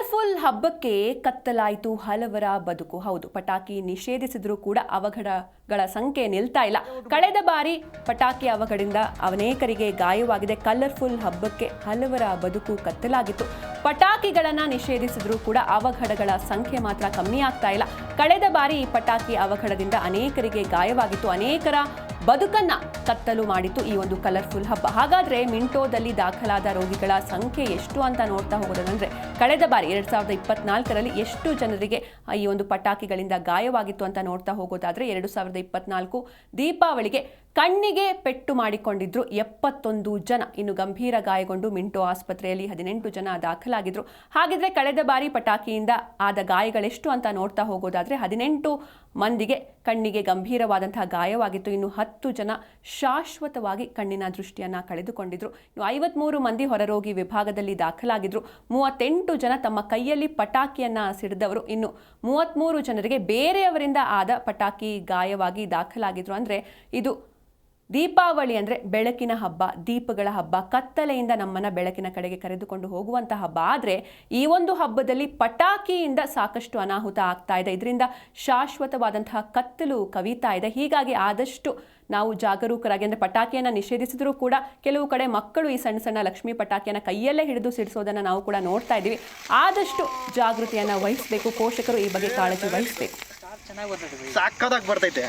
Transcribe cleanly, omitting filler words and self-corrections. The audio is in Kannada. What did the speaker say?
ಕಲರ್ಫುಲ್ ಹಬ್ಬಕ್ಕೆ ಕತ್ತಲಾಯಿತು ಹಲವರ ಬದುಕು. ಹೌದು, ಪಟಾಕಿ ನಿಷೇಧಿಸಿದ್ರೂ ಕೂಡ ಅವಘಡಗಳ ಸಂಖ್ಯೆ ನಿಲ್ತಾ ಇಲ್ಲ. ಕಳೆದ ಬಾರಿ ಪಟಾಕಿ ಅವಘಡದಿಂದ ಅನೇಕರಿಗೆ ಗಾಯವಾಗಿದೆ. ಕಲರ್ಫುಲ್ ಹಬ್ಬಕ್ಕೆ ಹಲವರ ಬದುಕು ಕತ್ತಲಾಗಿತ್ತು. ಪಟಾಕಿಗಳನ್ನ ನಿಷೇಧಿಸಿದ್ರೂ ಕೂಡ ಅವಘಡಗಳ ಸಂಖ್ಯೆ ಮಾತ್ರ ಕಮ್ಮಿ ಆಗ್ತಾ ಇಲ್ಲ. ಕಳೆದ ಬಾರಿ ಈ ಪಟಾಕಿ ಅವಘಡದಿಂದ ಅನೇಕರಿಗೆ ಗಾಯವಾಗಿತ್ತು. ಅನೇಕರ ಬದುಕನ್ನ ಕತ್ತಲು ಮಾಡಿತ್ತು ಈ ಒಂದು ಕಲರ್ಫುಲ್ ಹಬ್ಬ. ಹಾಗಾದ್ರೆ ಮಿಂಟೋದಲ್ಲಿ ದಾಖಲಾದ ರೋಗಿಗಳ ಸಂಖ್ಯೆ ಎಷ್ಟು ಅಂತ ನೋಡ್ತಾ ಹೋಗೋದಂದ್ರೆ, ಕಳೆದ ಬಾರಿ 2024ರಲ್ಲಿ ಎಷ್ಟು ಜನರಿಗೆ ಈ ಒಂದು ಪಟಾಕಿಗಳಿಂದ ಗಾಯವಾಗಿತ್ತು ಅಂತ ನೋಡ್ತಾ ಹೋಗೋದಾದ್ರೆ 2024 ದೀಪಾವಳಿಗೆ ಕಣ್ಣಿಗೆ ಪೆಟ್ಟು ಮಾಡಿಕೊಂಡಿದ್ರು 71 ಜನ. ಇನ್ನು ಗಂಭೀರ ಗಾಯಗೊಂಡು ಮಿಂಟೋ ಆಸ್ಪತ್ರೆಯಲ್ಲಿ 18 ಜನ ದಾಖಲಾಗಿದ್ರು. ಹಾಗಿದ್ರೆ ಕಳೆದ ಬಾರಿ ಪಟಾಕಿಯಿಂದ ಆದ ಗಾಯಗಳೆಷ್ಟು ಅಂತ ನೋಡ್ತಾ ಹೋಗೋದಾದ್ರೆ 18 ಮಂದಿಗೆ ಕಣ್ಣಿಗೆ ಗಂಭೀರವಾದಂತಹ ಗಾಯವಾಗಿತ್ತು. ಇನ್ನು 10 ಜನ ಶಾಶ್ವತವಾಗಿ ಕಣ್ಣಿನ ದೃಷ್ಟಿಯನ್ನ ಕಳೆದುಕೊಂಡಿದ್ರು. ಇನ್ನು 53 ಮಂದಿ ಹೊರರೋಗಿ ವಿಭಾಗದಲ್ಲಿ ದಾಖಲಾಗಿದ್ರು. 38 ಜನ ತಮ್ಮ ಕೈಯಲ್ಲಿ ಪಟಾಕಿಯನ್ನ ಸಿಡಿದವರು. ಇನ್ನು 33 ಜನರಿಗೆ ಬೇರೆಯವರಿಂದ ಆದ ಪಟಾಕಿ ಗಾಯವಾಗಿ ದಾಖಲಾಗಿದ್ರು. ಅಂದ್ರೆ ಇದು ದೀಪಾವಳಿ ಅಂದರೆ ಬೆಳಕಿನ ಹಬ್ಬ, ದೀಪಗಳ ಹಬ್ಬ, ಕತ್ತಲೆಯಿಂದ ನಮ್ಮನ್ನ ಬೆಳಕಿನ ಕಡೆಗೆ ಕರೆದುಕೊಂಡು ಹೋಗುವಂತಹ ಹಬ್ಬ. ಆದರೆ ಈ ಒಂದು ಹಬ್ಬದಲ್ಲಿ ಪಟಾಕಿಯಿಂದ ಸಾಕಷ್ಟು ಅನಾಹುತ ಆಗ್ತಾ ಇದೆ. ಇದರಿಂದ ಶಾಶ್ವತವಾದಂತಹ ಕತ್ತಲು ಕವಿತಾ ಇದೆ. ಹೀಗಾಗಿ ಆದಷ್ಟು ನಾವು ಜಾಗರೂಕರಾಗಿ, ಅಂದರೆ ಪಟಾಕಿಯನ್ನು ನಿಷೇಧಿಸಿದ್ರೂ ಕೂಡ ಕೆಲವು ಕಡೆ ಮಕ್ಕಳು ಈ ಸಣ್ಣ ಸಣ್ಣ ಲಕ್ಷ್ಮೀ ಪಟಾಕಿಯನ್ನು ಕೈಯಲ್ಲೇ ಹಿಡಿದು ಸಿಡಿಸೋದನ್ನು ನಾವು ಕೂಡ ನೋಡ್ತಾ ಇದ್ದೀವಿ. ಆದಷ್ಟು ಜಾಗೃತಿಯನ್ನು ವಹಿಸಬೇಕು. ಪೋಷಕರು ಈ ಬಗ್ಗೆ ಕಾಳಜಿ ವಹಿಸಬೇಕು. ಸಾಕಾಗಿ ಬರ್ತೈತೆ.